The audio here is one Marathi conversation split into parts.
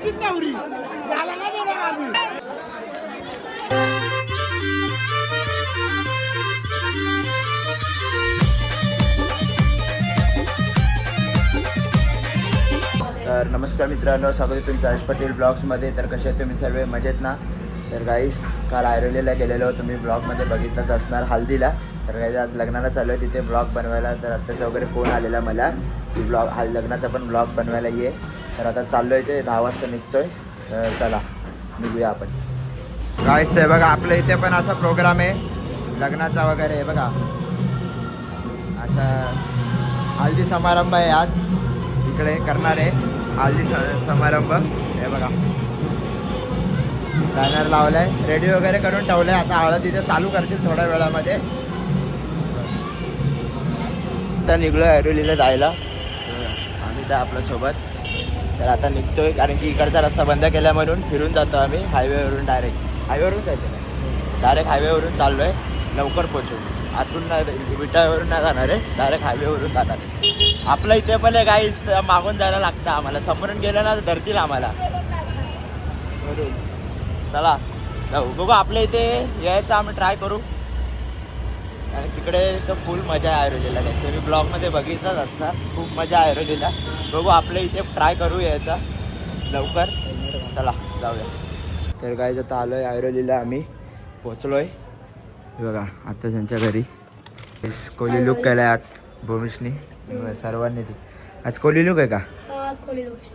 तर नमस्कार मित्रांनो, स्वागत आहे तुमचं राज पटेल ब्लॉग्समध्ये. तर कसे आहेत तुम्ही सर्व मजेत ना? तर गाईस, काल ऐरोलीला गेलेलो, तुम्ही ब्लॉगमध्ये बघितलंच असणार हल्दीला. तर गाईस आज लग्नाला चालू आहे तिथे ब्लॉग बनवायला. तर आत्ताचा वगैरे फोन आलेला मला की लग्नाचा पण ब्लॉग बनवायला ये. तर आता चाललो आहे ते 10 वाजता निघतोय. तर चला निघूया आपण. गाईस हे बघा, आपल्या इथे पण असा प्रोग्राम आहे लग्नाचा वगैरे. बघा असा हल्दी समारंभ आहे आज इकडे करणार आहे. हल्दी समारंभ हे बघा, बॅनर लावलाय, रेडी वगैरे करून ठेवलंय. आता हळद इथे चालू करतील थोड्या वेळामध्ये. आता निघलो ऐरोलीला जायला आम्ही तर आपल्यासोबत. तर आता निघतोय कारण की इकडचा रस्ता बंद केला म्हणून फिरून जातो आम्ही हायवेवरून. हायवेवरून जायचं नाही, डायरेक्ट हायवेवरून चाललो आहे. लवकर पोचू, आतून नाही, विटावरून नाही जाणार आहे, डायरेक्ट हायवेवरून जाणार आहे. आपल्या इथे पण गाईस मागून जायला लागतं आम्हाला. समोरून गेलं ना धरतील आम्हाला. चला जाऊ, बघू आपल्या इथे यायचं आम्ही ट्राय करू. आणि तिकडे तर फुल मजा आहे ऐरोलीला. तुम्ही ब्लॉगमध्ये बघितलंच असणार, खूप मजा आहे ऐरोलीला. बघू आपल्या इथे ट्राय करू यायचा लवकर. चला जाऊया. तर गाईस आता आलो आहे ऐरोलीला, आम्ही पोचलो आहे. बघा आता त्यांच्या घरी कोहली लुक केला आहे आज भूमिशनी सर्वांनीच. आज कोहली लुक आहे का? आज कोहली लुक आहे.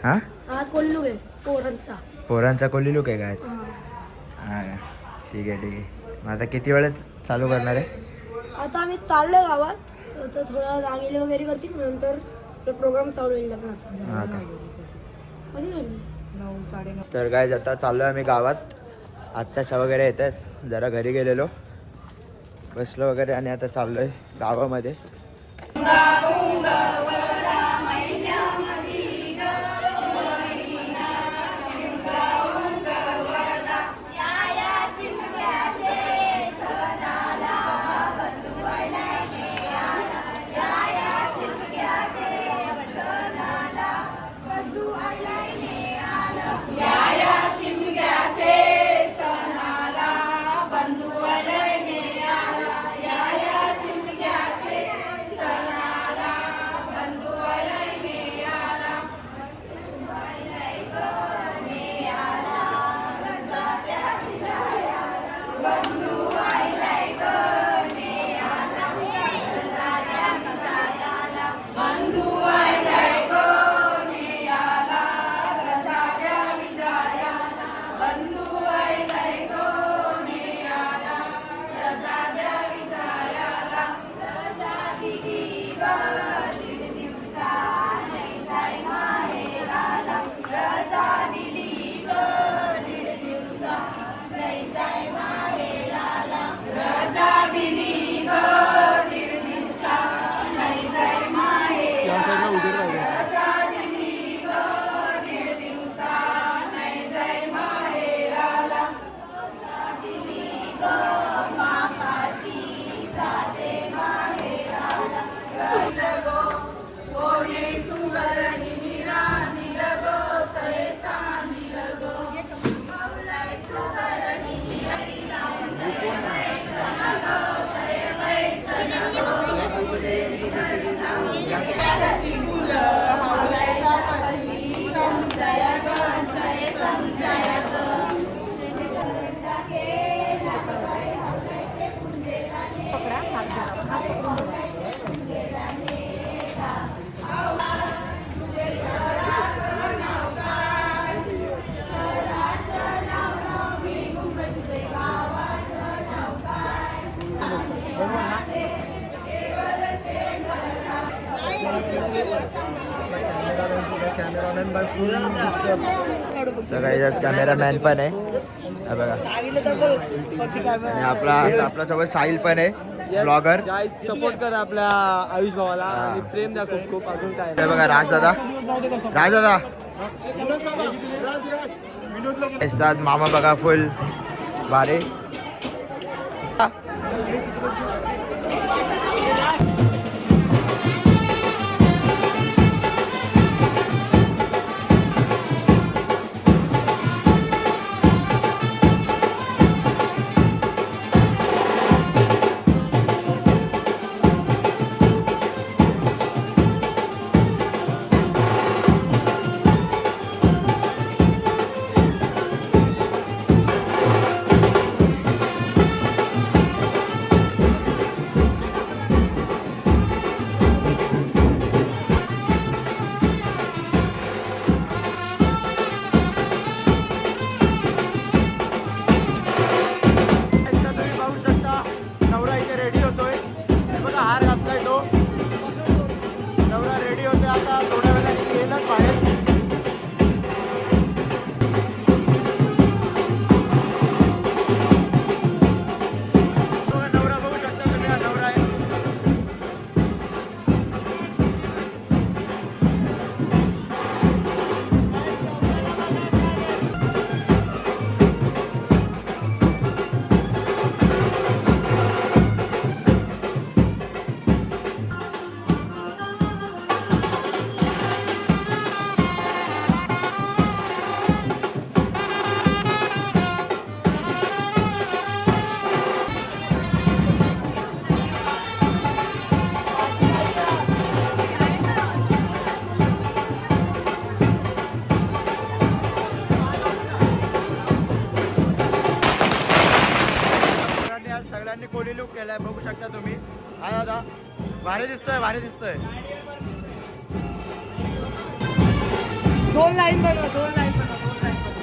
हां आज कोहली लुक आहे पोरांचा कोहली लुक आहे का आज? हां ठीक आहे. मग आता किती वेळेत चालू करणार आहे? आता आम्ही चाललोय गावात, तर थोडा रांगेले वगैरे करतील, नंतर प्रोग्राम चालू होईल लग्नाचा. हां का? 9-9:30. तर गाईस आता चाललो आहे आम्ही गावात. आत्ताशा वगैरे येतात, जरा घरी गेलेलो, बसलो वगैरे आणि आता चाललो आहे गावामध्ये. कॅमेरामॅन पण आहे बघा, आणि आपला सोबत साहिल पण आहे ब्लॉगर. सपोर्ट करा आपल्या आयुष भावाला आणि प्रेम द्या खूप खूप. अजून काय हे बघा राजदादा मामा बघा फुल भारी. शकता तुम्ही. हा दादा भारी दिसतोय भारी दिसतोय. दोन लाईन बनवा, दोन लाईन बनवा, दोन लाईन बनवा.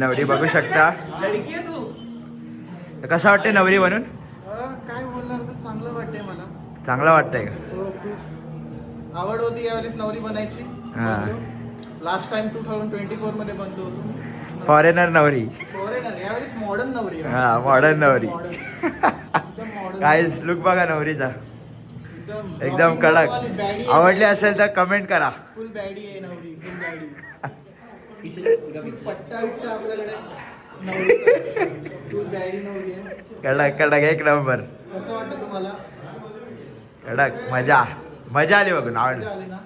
नवरी बघू शकता. कसं वाटते नवरी बनून? काय बोलणार तर चांगलं वाटतंय मला. चांगलं वाटतंय का? हो, खूप आवड होती यावेळेस नवरी बनायची. हा. लास्ट टाइम 2024 मध्ये बनलो होतो. फॉरेनर नवरी. फॉरेनर यावेळेस मॉडर्न नवरी आहे. हा मॉडर्न नवरी. Modern. काय लुक बघा नवरीचा, एकदम कडक. आवडली असेल तर कमेंट करा. फुल बॅडी आहे नवरी, फुल बॅडी. पट्टा बिट्टा आपल्याकडे नवरीचा. फुल बॅडी नवरी आहे. कडक कडक एक नंबर. कसं वाटतं तुम्हाला? कडक मजा मजा आली बघून, आवडलं. आली ना?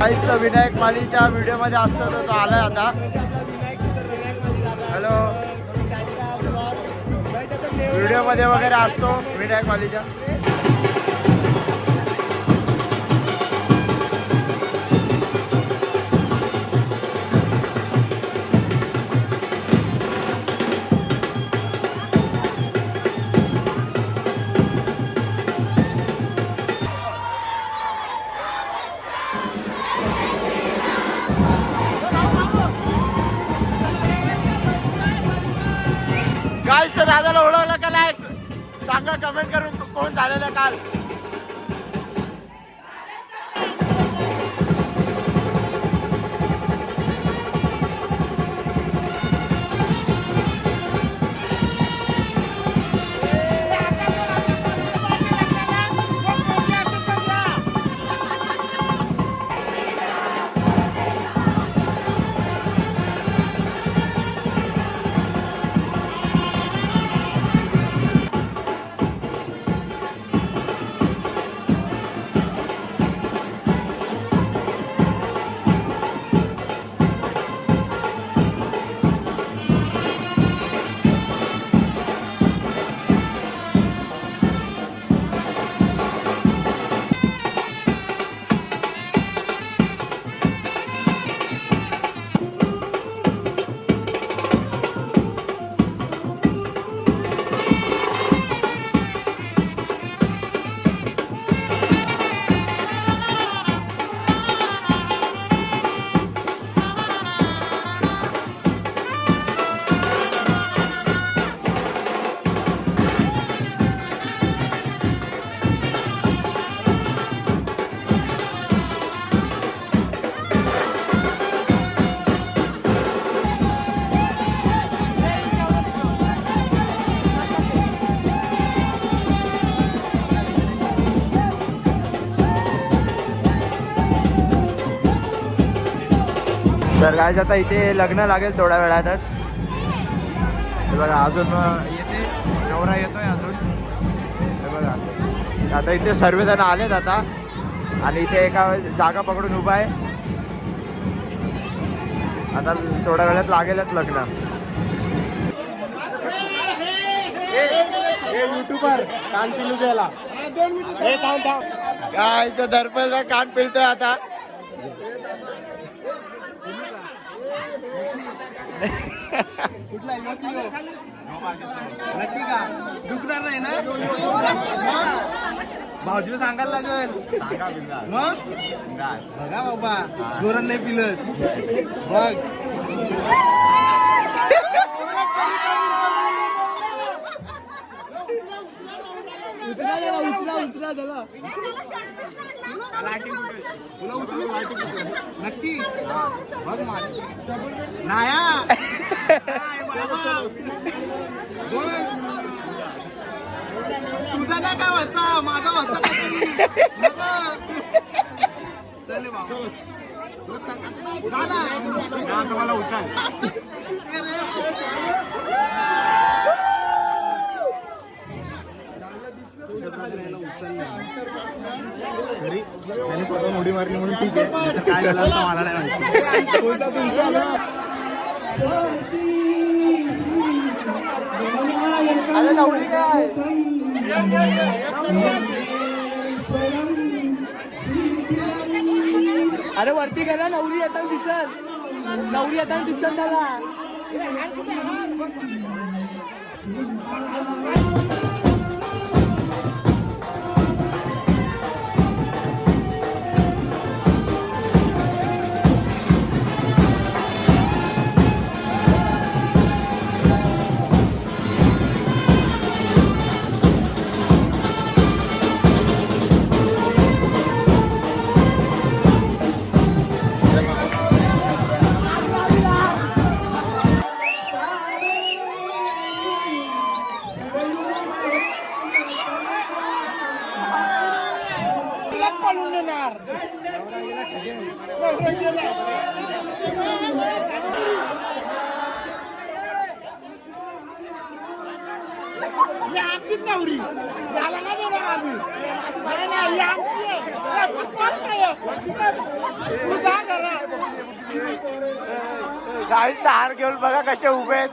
काहीच विनायक मालीच्या व्हिडिओमध्ये असतो तर तो आलाय आता. हॅलो, व्हिडिओमध्ये वगैरे असतो विनायक मालीच्या. काय सर दादाला ओळखलं का नाही सांगा कमेंट करून, कोण झालेलं काल. तर काय आता इथे लग्न लागेल थोड्या वेळातच. हे बघा अजून येते, नवरा येतोय अजून. हे बघा आता इथे सर्वजण आलेत आता, आणि इथे एका जागा पकडून उभा आहे. आता थोड्या वेळात लागेलच लग्न. युट्यूबर कान पिलू द्यायला काय तर दर्पणला कान पिळतोय आता. कुठला नक्की का दुखणार नाही ना? भाऊजीला सांगायला लागेल. मग बघा बाबा जोरात नाही पिलत बघ. उचला त्याला तुला उचलू नक्की बघ नाया तुझा काय काय व्हायचा माझा व्हायचा चले बाबा जा ना तुम्हाला उचल घरी त्याने स्वतः उडी मारली म्हणून ठीक आहे, काय झालं मला नाही माहिती. अरे नवरी काय अरे वरती गेला नवरी येताना दिसत त्याला गाईस हार घेऊन बघा कसे उभे आहेत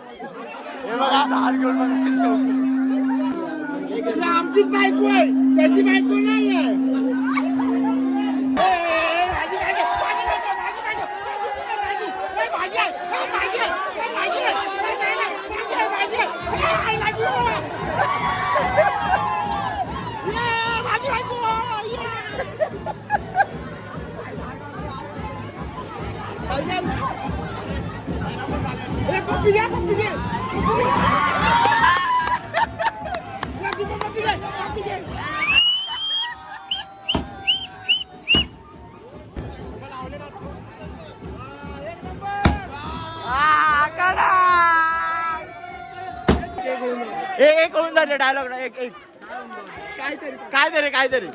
हे बघा हार घेऊन बघा कसे उभे आमचीच बायको आहे त्याची बायको नाही आहे एक होऊन जाते डायलॉग ना एक काहीतरी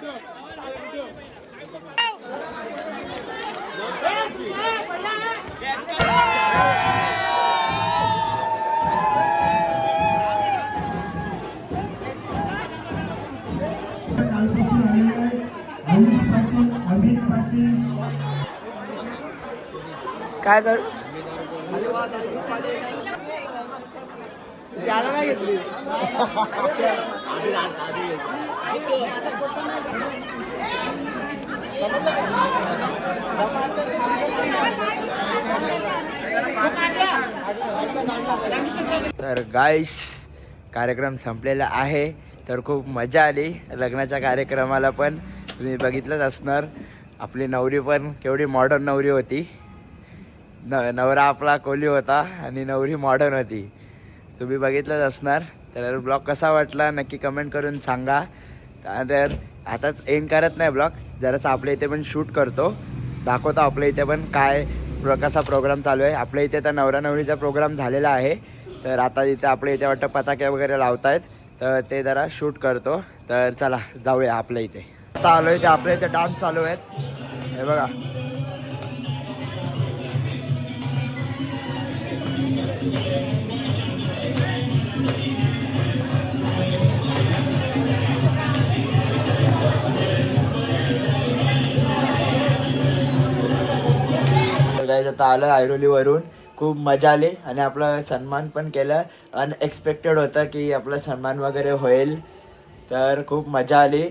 काय कर त्याला नाही घेतली तर गाईस कार्यक्रम संपलेला आहे तर खूप मजा आली लग्नाच्या कार्यक्रमाला पण तुम्ही बघितलंच असणार आपली नवरी पण केवढी मॉडर्न नवरी होती नवरा आपला कोली होता आणि नवरी मॉडर्न होती तुम्ही बघितलंच असणार तर ब्लॉग कसा वाटला नक्की कमेंट करून सांगा तर आताच एंड करत नाही ब्लॉग जरासं आपल्या इथे पण शूट करतो दाखवतो आपल्या इथे पण काय कसा प्रोग्राम चालू आहे आपल्या इथे तर नवरा नवरीचा प्रोग्राम झालेला आहे तर आता इथे आपल्या इथे वाटतं पताके वगैरे लावतायत तर ते जरा शूट करतो तर चला जाऊया आपल्या इथे आता आलो इथे आपल्या इथे डान्स चालू आहेत हे बघा आता आलं ऐरोलीवरून खूप मजा आली आणि आपला सन्मान पण केलं अनएक्सपेक्टेड होतं की आपला सन्मान वगैरे होईल तर खूप मजा आली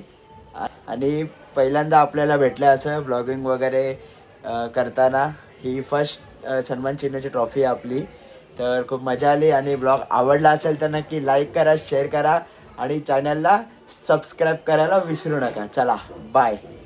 आणि पहिल्यांदा आपल्याला भेटलं असं ब्लॉगिंग वगैरे करताना ही फर्स्ट सन्मान चिन्हाची ट्रॉफी आहे आपली तर खूप मजा आली आणि ब्लॉग आवडला असेल तर नक्की लाईक करा शेअर करा आणि चॅनलला सबस्क्राईब करायला विसरू नका चला बाय